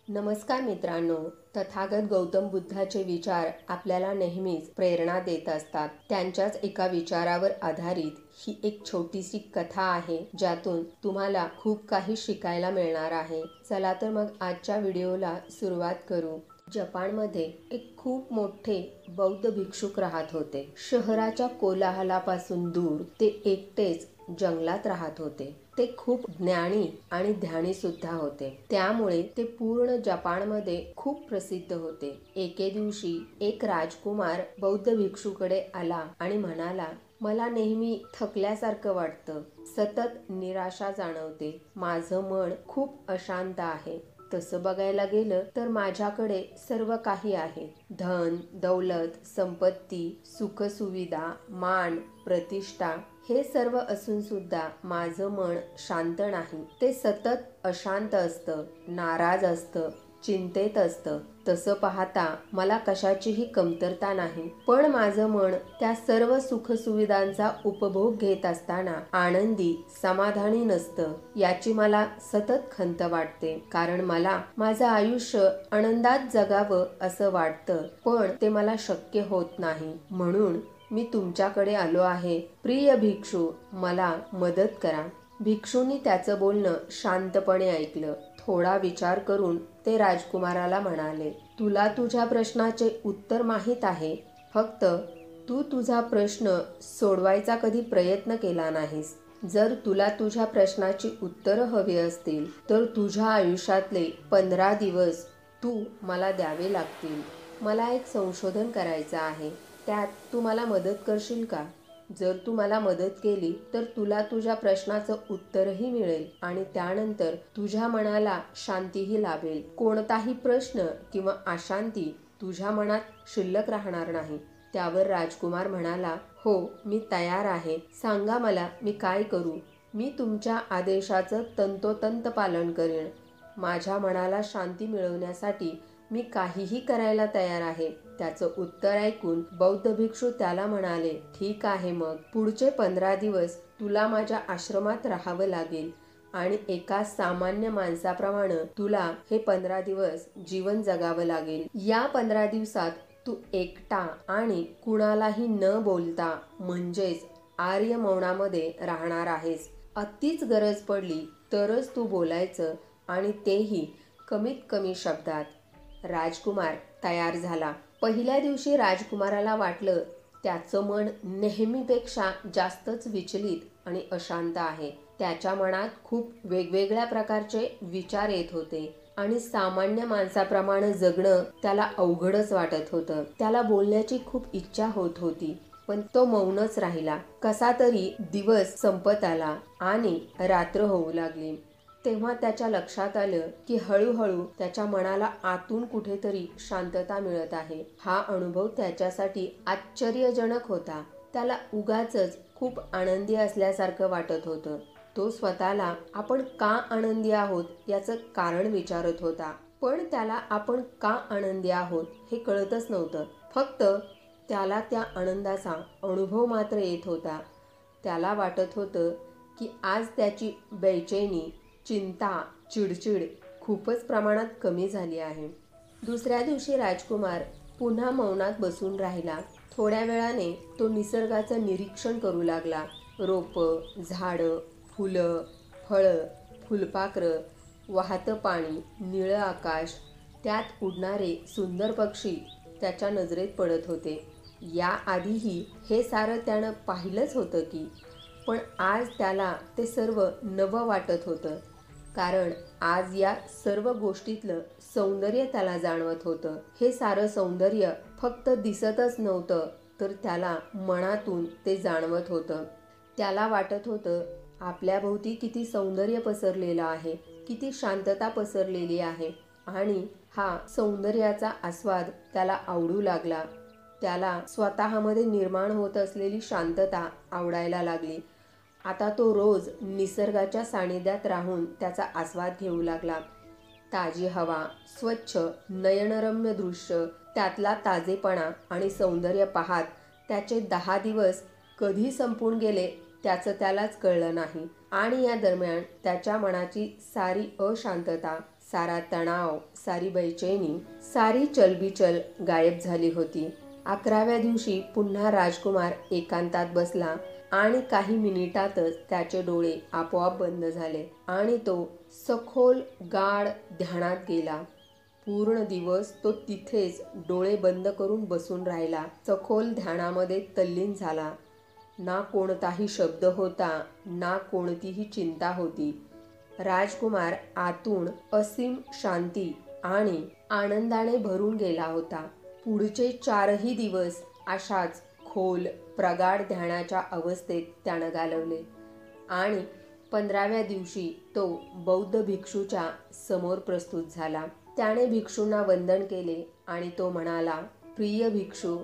नमस्कार मित्रांनो. तथागत गौतम बुद्धाचे विचार आपल्याला नेहमीच प्रेरणा देत असतात. त्यांच्याच एका विचारावर आधारित ही एक छोटीशी कथा आहे, ज्यातून तुम्हाला खूप काही शिकायला मिळणार आहे. चला तर मग आजच्या व्हिडिओला सुरुवात करू. जपानमध्ये एक खूप मोठे बौद्ध भिक्षुक राहत होते. शहराच्या कोलाहलापासून दूर ते एकटेच जंगलात राहत होते. ते खूप ज्ञानी आणि ध्यानी सुद्धा होते. त्यामुळे ते पूर्ण जपानमध्ये खूप प्रसिद्ध होते. एके दिवशी एक राजकुमार बौद्ध भिक्षूकडे आला आणि म्हणाला, मला नेहमी थकल्यासारखं वाटतं. सतत निराशा जाणवते. माझं मन खूप अशांत आहे. तसं बघायला गेलं तर माझ्याकडे सर्व काही आहे. धन, दौलत, संपत्ती, सुखसुविधा, मान, प्रतिष्ठा हे सर्व असून सुद्धा माझं मन शांत नाही. ते सतत अशांत असतं, नाराज असतं, चिंतेत असतं. तसं पाहता मला कशाचीही कमतरता नाही, पण माझं मन त्या सर्व सुखसुविधांचा उपभोग घेत असताना आनंदी, समाधानी नसतं. याची मला सतत खंत वाटते, कारण मला माझं आयुष्य आनंदात जगावं असं वाटतं, पण ते मला शक्य होत नाही. म्हणून मी तुमच्याकडे आलो आहे. प्रिय भिक्षू, मला मदत करा. भिक्षूंनी त्याचं बोलणं शांतपणे ऐकलं. थोडा विचार करून ते राजकुमाराला म्हणाले, तुला तुझ्या प्रश्नाचे उत्तर माहीत आहे, फक्त तू तुझा प्रश्न सोडवायचा कधी प्रयत्न केला नाहीस. जर तुला तुझ्या प्रश्नाची उत्तरं हवी असतील तर तुझ्या आयुष्यातले 15 दिवस तू मला द्यावे लागतील. मला एक संशोधन करायचं आहे. त्यात तू मला मदत करशील का? जर तू मला मदत केली तर तुला तुझ्या प्रश्नाचं उत्तरही मिळेल आणि त्यानंतर तुझ्या मनाला शांतीही लाभेल. कोणताही प्रश्न किंवा अशांती तुझ्या मनात शिल्लक राहणार नाही. त्यावर राजकुमार म्हणाला, हो, मी तयार आहे. सांगा मला, मी काय करू? मी तुमच्या आदेशाचं तंतोतंत पालन करेन. माझ्या मनाला शांती मिळवण्यासाठी मी काहीही करायला तयार आहे. त्याचं उत्तर ऐकून बौद्ध भिक्षू त्याला म्हणाले, ठीक आहे, मग पुढचे 15 दिवस तुला माझ्या आश्रमात राहावं लागेल आणि एका सामान्य माणसाप्रमाणे तुला हे 15 दिवस जीवन जगावं लागेल. या 15 दिवसात तू एकटा आणि कुणालाही न बोलता, म्हणजेच आर्य मौनामध्ये राहणार आहेस. अतिच गरज पडली तरच तू बोलायचं आणि तेही कमीत कमी शब्दात. राजकुमार तयार झाला. पहिल्या दिवशी राजकुमाराला वाटलं त्याचं मन नेहमीपेक्षा जास्तच विचलित आणि अशांत आहे. त्याच्या मनात खूप वेगवेगळ्या प्रकारचे विचार येत होते आणि सामान्य माणसाप्रमाणे जगणं त्याला अवघडच वाटत होतं. त्याला बोलण्याची खूप इच्छा होत होती, पण तो मौनच राहिला. कसा तरी दिवस संपत आला आणि रात्र होऊ लागली. तेव्हा त्याच्या लक्षात आलं की हळूहळू त्याच्या मनाला आतून कुठेतरी शांतता मिळत आहे. हा अनुभव त्याच्यासाठी आश्चर्यजनक होता. त्याला उगाचच खूप आनंदी असल्यासारखं वाटत होतं. तो स्वतःला आपण का आनंदी आहोत याचं कारण विचारत होता, पण त्याला आपण का आनंदी आहोत हे कळतच नव्हतं. फक्त त्याला त्या आनंदाचा अनुभव मात्र येत होता. त्याला वाटत होतं की आज त्याची बेचैनी, चिंता, चिडचिड खूपच प्रमाणात कमी झाली आहे. दुसऱ्या दिवशी राजकुमार पुन्हा मौनात बसून राहिला. थोड्या वेळाने तो निसर्गाचं निरीक्षण करू लागला. रोपं, झाडं, फुलं, फळं, फुलपाखरं, वाहतं पाणी, निळं आकाश, त्यात उडणारे सुंदर पक्षी त्याच्या नजरेत पडत होते. याआधीही हे सारं त्यानं पाहिलंच होतं की, पण आज त्याला ते सर्व नवं वाटत होतं, कारण आज या सर्व गोष्टीतलं सौंदर्य त्याला जाणवत होतं. हे सारं सौंदर्य फक्त दिसतच नव्हतं, तर त्याला मनातून ते जाणवत होतं. त्याला वाटत होतं आपल्याभोवती किती सौंदर्य पसरलेलं आहे, किती शांतता पसरलेली आहे आणि हा सौंदर्याचा आस्वाद त्याला आवडू लागला. त्याला स्वतःमध्ये निर्माण होत असलेली शांतता आवडायला लागली. आता तो रोज निसर्गाच्या सानिध्यात राहून त्याचा आस्वाद घेऊ लागला. ताजी हवा, स्वच्छ, नयनरम्य दृश्य, त्यातला ताजेपणा आणि सौंदर्य पाहत त्याचे 10 दिवस कधी संपून गेले त्याचं त्यालाच कळलं नाही. आणि या दरम्यान त्याच्या मनाची सारी अशांतता, सारा तणाव, सारी बेचैनी, सारी चलबिचल गायब झाली होती. 11व्या दिवशी पुन्हा राजकुमार एकांतात बसला आणि काही मिनिटातच त्याचे डोळे आपोआप बंद झाले आणि तो सखोल गाढ ध्यानात गेला. पूर्ण दिवस तो तिथेच डोळे बंद करून बसून राहिला. सखोल ध्यानामध्ये तल्लीन झाला. ना कोणताही शब्द होता, ना कोणतीही चिंता होती. राजकुमार आतून असीम शांती आणि आनंदाने भरून गेला होता. पुढचे 4ही दिवस अशाच खोल प्रगाढ ध्यानाच्या अवस्थेत त्यानं घालवले आणि 15व्या दिवशी तो बौद्ध भिक्षूच्या समोर प्रस्तुत झाला. त्याने भिक्षूंना वंदन केले आणि तो म्हणाला, प्रिय भिक्षू,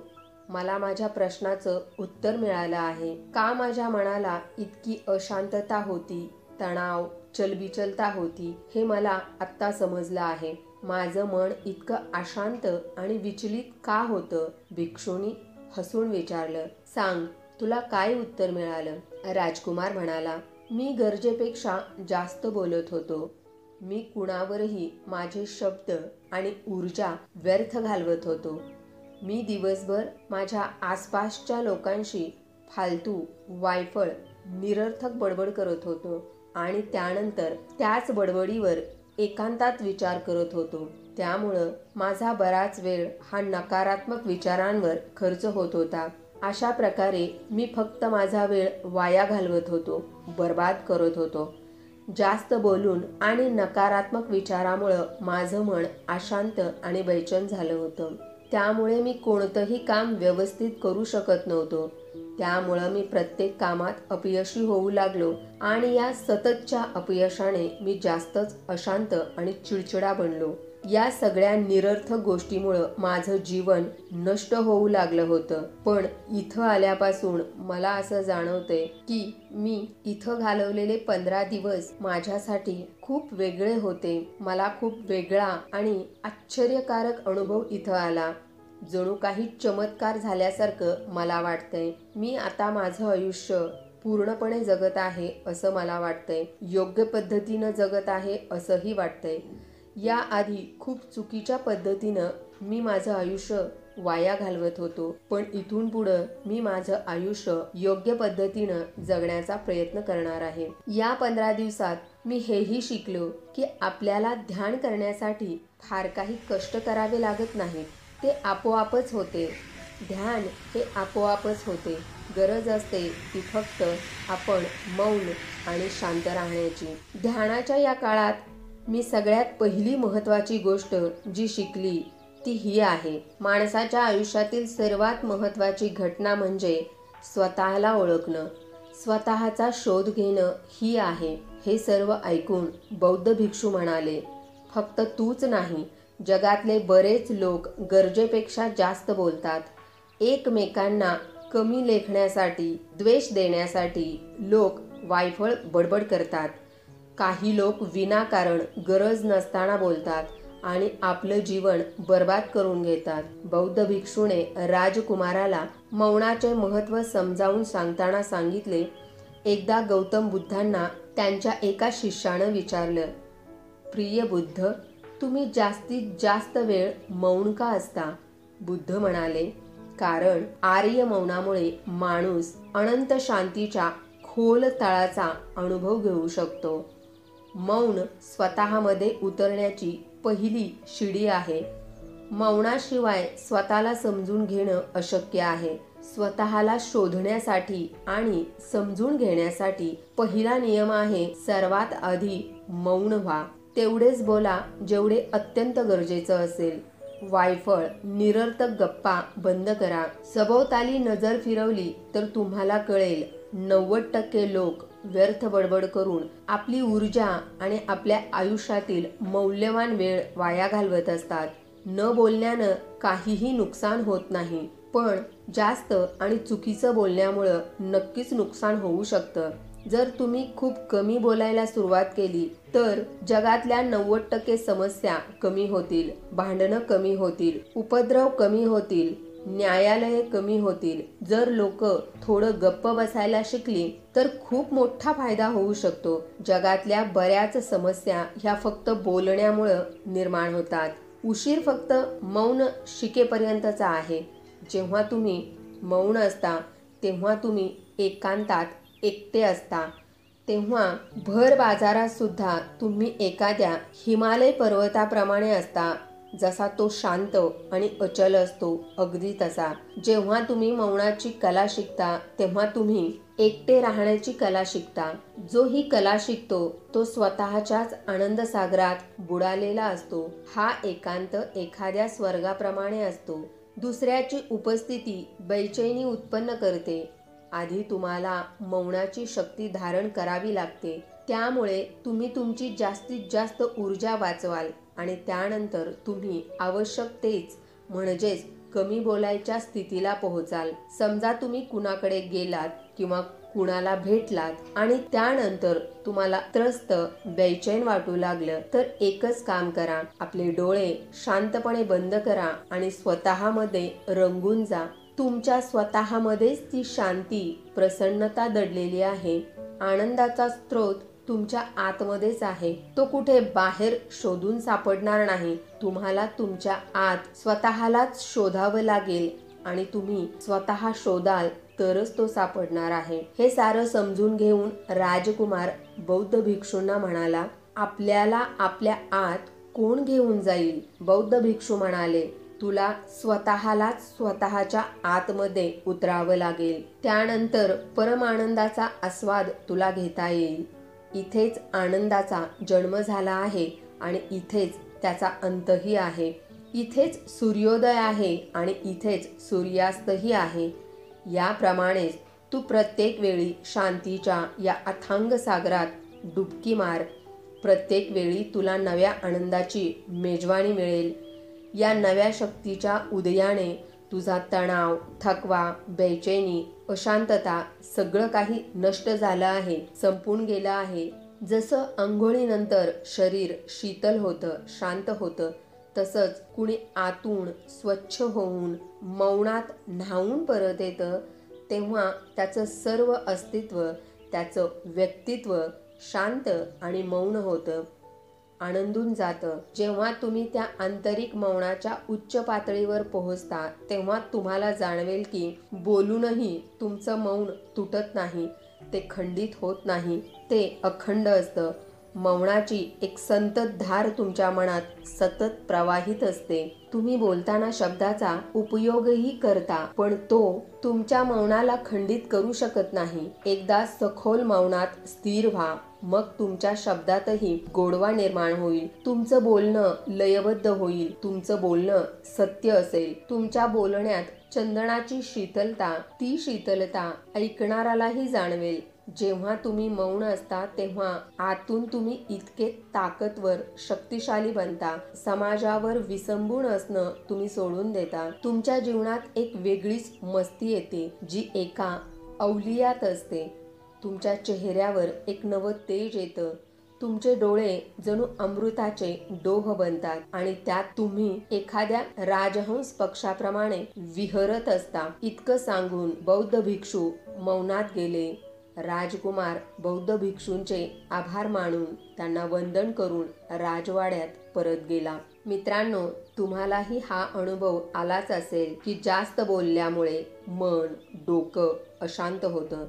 मला माझ्या प्रश्नाचं उत्तर मिळालं आहे. का माझ्या मनाला इतकी अशांतता होती, तणाव, चलबिचलता होती, हे मला आत्ता समजलं आहे. माझं मन इतकं अशांत आणि विचलित का होतं? भिक्षूंनी हसून विचारलं. सांग, तुला काय उत्तर मिळालं? राजकुमार म्हणाला, मी गरजेपेक्षा जास्त बोलत होतो. मी कुणावरही माझे शब्द आणि ऊर्जा व्यर्थ घालवत होतो. मी दिवसभर माझ्या आसपासच्या लोकांशी फालतू, वायफळ, निरर्थक बडबड करत होतो आणि त्यानंतर त्याच बडबडीवर एकांतात विचार करत होतो. त्यामुळं माझा बराच वेळ हा नकारात्मक विचारांवर खर्च होत होता. अशा प्रकारे मी फक्त माझा वेळ वाया घालवत होतो, बर्बाद करत होतो. जास्त बोलून आणि नकारात्मक विचारामुळं माझं मन अशांत आणि बेचैन झालं होतं. त्यामुळे मी कोणतंही काम व्यवस्थित करू शकत नव्हतो. त्यामुळं मी प्रत्येक कामात अपयशी होऊ लागलो आणि या सततच्या अपयशाने मी जास्तच अशांत आणि चिडचिडा बनलो. या सगळ्या निरर्थक गोष्टीमुळं माझं जीवन नष्ट होऊ लागलं होतं. पण इथं आल्यापासून मला असं जाणवतंय की मी इथं घालवलेले 15 दिवस माझ्यासाठी खूप वेगळे होते. मला खूप वेगळा आणि आश्चर्यकारक अनुभव इथं आला. जणू काही चमत्कार झाल्यासारखं मला वाटतंय. मी आता माझं आयुष्य पूर्णपणे जगत आहे असं मला वाटतंय. योग्य पद्धतीनं जगत आहे असंही वाटतंय. याआधी खूप चुकीच्या पद्धतीनं मी माझं आयुष्य वाया घालवत होतो. पण इथून पुढं मी माझं आयुष्य योग्य पद्धतीनं जगण्याचा प्रयत्न करणार आहे. या 15 दिवसात मी हेही शिकलो की आपल्याला ध्यान करण्यासाठी फार काही कष्ट करावे लागत नाहीत. ते आपोआपच होते. ध्यान हे आपोआपच होते. गरज असते ती फक्त आपण मौन आणि शांत राहण्याची. ध्यानाच्या या काळात मी सगळ्यात पहिली महत्त्वाची गोष्ट जी शिकली ती ही आहे. माणसाच्या आयुष्यातील सर्वात महत्त्वाची घटना म्हणजे स्वतःला ओळखणं, स्वतःचा शोध घेणं ही आहे. हे सर्व ऐकून बौद्ध भिक्षू म्हणाले, फक्त तूच नाही, जगातले बरेच लोक गरजेपेक्षा जास्त बोलतात. एकमेकांना कमी लेखण्यासाठी, द्वेष देण्यासाठी लोक वायफळ बडबड करतात. काही लोक विनाकारण गरज नसताना बोलतात आणि आपलं जीवन बर्बाद करून घेतात. बौद्ध भिक्षूने राजकुमाराला मौनाचे महत्त्व समजावून सांगताना सांगितले, एकदा गौतम बुद्धांना त्यांच्या एका शिष्यानं विचारलं, प्रिय बुद्ध, तुम्ही जास्तीत जास्त वेळ मौन का असता? बुद्ध म्हणाले, कारण आर्य मौनामुळे माणूस अनंत शांतीच्या खोल तळाचा अनुभव घेऊ शकतो. मौन स्वतःमध्ये उतरण्याची पहिली शिडी आहे. मौनाशिवाय स्वतःला समजून घेणं अशक्य आहे. स्वतःला शोधण्यासाठी आणि समजून घेण्यासाठी पहिला नियम आहे, सर्वात आधी मौन व्हा. तेवढेच बोला जेवढे अत्यंत गरजेचं असेल. वायफळ, निरर्थक गप्पा बंद करा. सभोवताली नजर फिरवली तर तुम्हाला कळेल 90% लोक व्यर्थ बडबड करून आपली ऊर्जा आणि आपल्या आयुष्यातील मौल्यवान वेळ वाया घालवत असतात. न बोलण्यानं काहीही नुकसान होत नाही, पण जास्त आणि चुकीचं बोलण्यामुळं नक्कीच नुकसान होऊ शकतं. जर तुम्ही खूप कमी बोलायला सुरुवात केली तर जगातल्या 90% समस्या कमी होतील, भांडणं कमी होतील, उपद्रव कमी होतील, न्यायालये कमी होतील. जर लोक थोडं गप्प बसायला शिकली तर खूप मोठा फायदा होऊ शकतो. जगातल्या बऱ्याच समस्या ह्या फक्त बोलण्यामुळं निर्माण होतात. उशीर फक्त मौन शिकेपर्यंतचा आहे. जेव्हा तुम्ही मौन असता तेव्हा तुम्ही एकांतात एकटे असता. तेव्हा भर बाजारात सुद्धा तुम्ही एखाद्या हिमालय पर्वताप्रमाणे असता. जसा तो शांत आणि अचल असतो अगदी तसा. जेव्हा तुम्ही मौनाची कला शिकता तेव्हा तुम्ही एकटे राहण्याची कला शिकता. जो ही कला शिकतो तो स्वतःच्याच आनंद सागरात बुडालेला असतो. हा एकांत एखाद्या स्वर्गाप्रमाणे असतो. दुसऱ्याची उपस्थिती बेचैनी उत्पन्न करते. आधी तुम्हाला मौनाची शक्ती धारण करावी लागते. त्यामुळे तुम्ही तुमची जास्तीत जास्त ऊर्जा वाचवाल आणि त्यानंतर तुम्ही आवश्यक तेच म्हणजेच कमी बोलायच्या स्थितीला पोहोचाल. समजा तुम्ही कुणाकडे गेलात किंवा कुणाला भेटलात आणि त्यानंतर तुम्हाला त्रस्त बेचैन वाटू लागलं तर एकच काम करा. आपले डोळे शांतपणे बंद करा आणि स्वतःमध्ये रंगून जा. तुमच्या स्वतःमध्येच ती शांती, प्रसन्नता दडलेली आहे. आनंदाचा स्रोत तुमच्या आतमध्येच आहे. तो कुठे बाहेर शोधून सापडणार नाही. तुम्हाला तुमच्या आत स्वतःलाच शोधावं लागेल आणि तुम्ही स्वतः शोधाल तरच तो सापडणार आहे. हे सारं समजून घेऊन राजकुमार बौद्ध भिक्षूंना म्हणाला, आपल्याला आपल्या आत कोण घेऊन जाईल? बौद्ध भिक्षू म्हणाले, तुला स्वतःलाच स्वतःच्या आतमध्ये उतरावं लागेल. त्यानंतर परमानंदाचा आस्वाद तुला घेता येईल. इथेच आनंदाचा जन्म झाला आहे आणि इथेच त्याचा अंतही आहे. इथेच सूर्योदय आहे आणि इथेच सूर्यास्तही आहे. याप्रमाणेच तू प्रत्येक वेळी शांतीच्या या अथांग सागरात डुबकी मार. प्रत्येक वेळी तुला नव्या आनंदाची मेजवानी मिळेल. या नव्या शक्तीच्या उदयाने तुझा तणाव, थकवा, बेचैनी, अशांतता सगळं काही नष्ट झालं आहे, संपून गेलं आहे. जसं अंघोळीनंतर शरीर शीतल होतं, शांत होतं, तसंच कुणी आतून स्वच्छ होऊन मौनात न्हावून परत येतं तेव्हा त्याचं सर्व अस्तित्व, त्याचं व्यक्तित्व शांत आणि मौन होतं, आनंदून जातं. जेव्हा तुम्ही त्या आंतरिक मौनाच्या उच्च पातळीवर पोहोचता तेव्हा तुम्हाला जाणवेल की बोलूनही तुमचं मौन तुटत नाही, ते खंडित होत नाही, ते अखंड असतं. मौनाची एक संततधार तुमच्या मनात सतत प्रवाहित असते. तुम्ही बोलताना शब्दाचा उपयोगही करता, पण तो तुमच्या मौनाला खंडित करू शकत नाही. एकदा सखोल मौनात स्थिर व्हा, मग तुमच्या शब्दातही गोडवा निर्माण होईल. तुमचं बोलणं लयबद्ध होईल. तुमचं बोलणं सत्य असेल. तुमच्या बोलण्यात चंदनाची शीतलता, ती शीतलता ऐकणारालाही जाणवेल. जेव्हा तुम्ही मौन असता तेव्हा आतून तुम्ही इतके ताकदवर, शक्तिशाली बनता. समाजावर विसंबून असणं तुम्ही सोडून देता. तुमच्या जीवनात एक वेगळीच मस्ती येते जी एका अवलियात असते. तुमच्या चेहऱ्यावर एक नवं तेज येतं. तुमचे डोळे जणू अमृताचे डोह बनतात आणि त्यात तुम्ही एखाद्या राजहंस पक्षाप्रमाणे विहरत असता. इतकं सांगून बौद्ध भिक्षू मौनात गेले. राजकुमार बौद्ध भिक्षूंचे आभार मानून त्यांना वंदन करून राजवाड्यात परत गेला. मित्रांनो, तुम्हालाही हा अनुभव आलाच असेल की जास्त बोलल्यामुळे मन, डोकं अशांत होतं.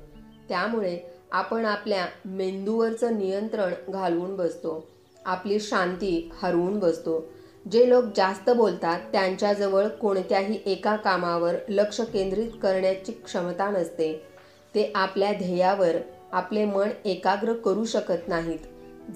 त्यामुळे आपण आपल्या मेंदूवरचं नियंत्रण घालवून बसतो. आपली शांती हरवून बसतो. जे लोक जास्त बोलतात त्यांच्याजवळ कोणत्याही एका कामावर लक्ष केंद्रित करण्याची क्षमता नसते. ते आपल्या ध्येयावर आपले मन एकाग्र करू शकत नाहीत.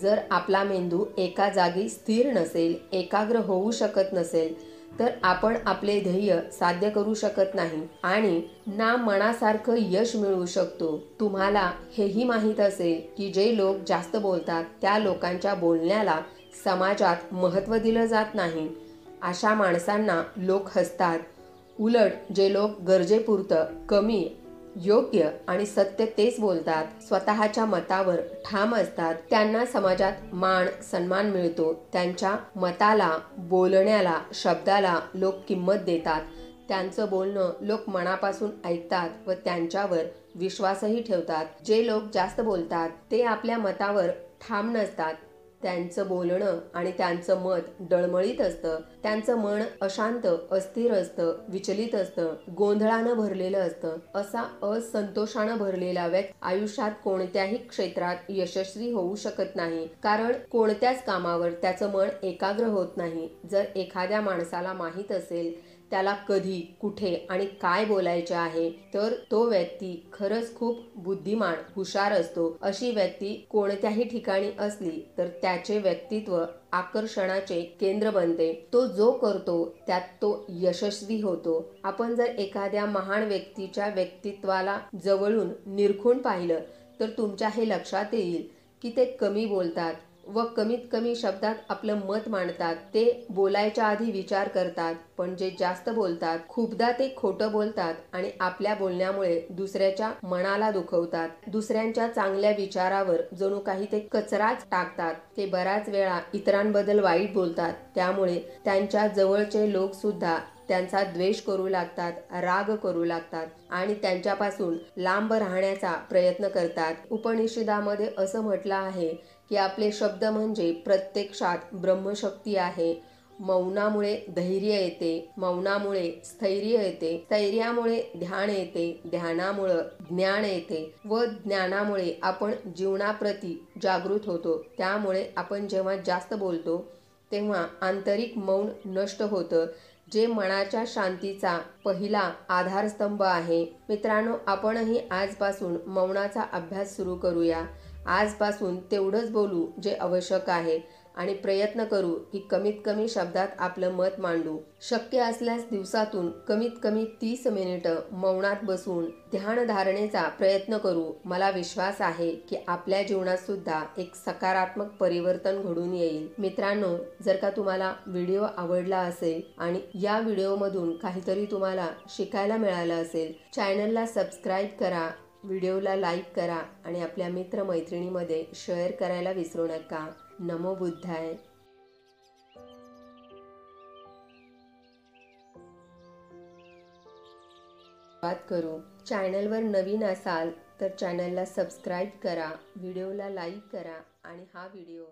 जर आपला मेंदू एका जागी स्थिर नसेल, एकाग्र होऊ शकत नसेल, तर आपण आपले ध्येय साध्य करू शकत नाही आणि ना मनासारखं यश मिळवू शकतो. तुम्हाला हेही माहीत असेल की जे लोक जास्त बोलतात त्या लोकांच्या बोलण्याला समाजात महत्त्व दिलं जात नाही. अशा माणसांना लोक हसतात. उलट जे लोक गरजेपुरतं कमी, योग्य आणि सत्य तेच बोलतात, स्वतःच्या मतावर ठाम असतात, त्यांना समाजात मान सन्मान मिळतो. त्यांच्या मताला, बोलण्याला, शब्दाला लोक किंमत देतात. त्यांचं बोलणं लोक मनापासून ऐकतात व त्यांच्यावर विश्वासही ठेवतात। जे लोक जास्त बोलतात ते आपल्या मतावर ठाम नसतात। त्यांचं बोलणं आणि त्यांचं मत डळमळीत असतं। त्यांचं मन अशांत, अस्थिर असतं, विचलित असतं, गोंधळानं भरलेलं असतं। असा असंतोषानं भरलेला व्यक्ती आयुष्यात कोणत्याही क्षेत्रात यशस्वी होऊ शकत नाही, कारण कोणत्याच कामावर त्याचं मन एकाग्र होत नाही। जर एखाद्या माणसाला माहीत असेल त्याला कधी, कुठे आणि काय बोलायचे आहे, तर तो व्यक्ती खरंच खूप बुद्धिमान, हुशार असतो। अशी व्यक्ती कोणत्याही ठिकाणी असली तर त्याचे व्यक्तित्व आकर्षणाचे केंद्र बनते। तो जो करतो त्यात तो यशस्वी होतो। आपण जर एखाद्या महान व्यक्तीच्या व्यक्तित्वाला जवळून निरखून पाहिलं तर तुमच्या हे लक्षात येईल की ते कमी बोलतात व कमीत कमी शब्दात आपलं मत मांडतात। ते बोलायच्या आधी विचार करतात, पण जे जास्त बोलतात खूपदा ते खोटं बोलतात आणि आपल्या बोलण्यामुळे दुसऱ्याच्या मनाला दुखवतात। दुसऱ्यांच्या चांगल्या विचारावर जणू काही ते कचराच टाकतात। ते बऱ्याच वेळा इतरांबद्दल वाईट बोलतात, त्यामुळे त्यांच्या जवळचे लोक सुद्धा त्यांचा द्वेष करू लागतात, राग करू लागतात आणि त्यांच्यापासून लांब राहण्याचा प्रयत्न करतात। उपनिषदामध्ये असं म्हटलं आहे की आपले शब्द म्हणजे प्रत्यक्षात ब्रह्मशक्ती आहे। मौनामुळे धैर्य येते, मौनामुळे स्थैर्य येते, स्थैर्यामुळे ध्यान येते, ध्यानामुळे ज्ञान येते व ज्ञानामुळे आपण जीवनाप्रती जागृत होतो। त्यामुळे आपण जेव्हा जास्त बोलतो तेव्हा आंतरिक मौन नष्ट होतं, जे मनाच्या शांतीचा पहिला आधारस्तंभ आहे। मित्रांनो, आपणही आजपासून मौनाचा अभ्यास सुरू करूया। आजपासून तेवढंच बोलू जे आवश्यक आहे आणि प्रयत्न करू की कमीत कमी शब्दात आपलं मत मांडू। शक्य असल्यास दिवसातून कमीत कमी 30 मिनिटं मौनात बसून ध्यान धारणेचा प्रयत्न करू। मला विश्वास आहे की आपल्या जीवनात सुद्धा एक सकारात्मक परिवर्तन घडून येईल। मित्रांनो, जर का तुम्हाला व्हिडिओ आवडला असेल आणि या व्हिडिओमधून काहीतरी तुम्हाला शिकायला मिळालं असेल, चॅनलला सबस्क्राईब करा, व्हिडिओला लाईक करा आणि आपल्या मित्रमैत्रिणीमध्ये शेअर करायला विसरू नका। नमो बुद्धाय। बात करू। चॅनलवर नवीन असाल तर चॅनलला सबस्क्राईब करा, व्हिडिओला लाईक करा आणि हा व्हिडिओ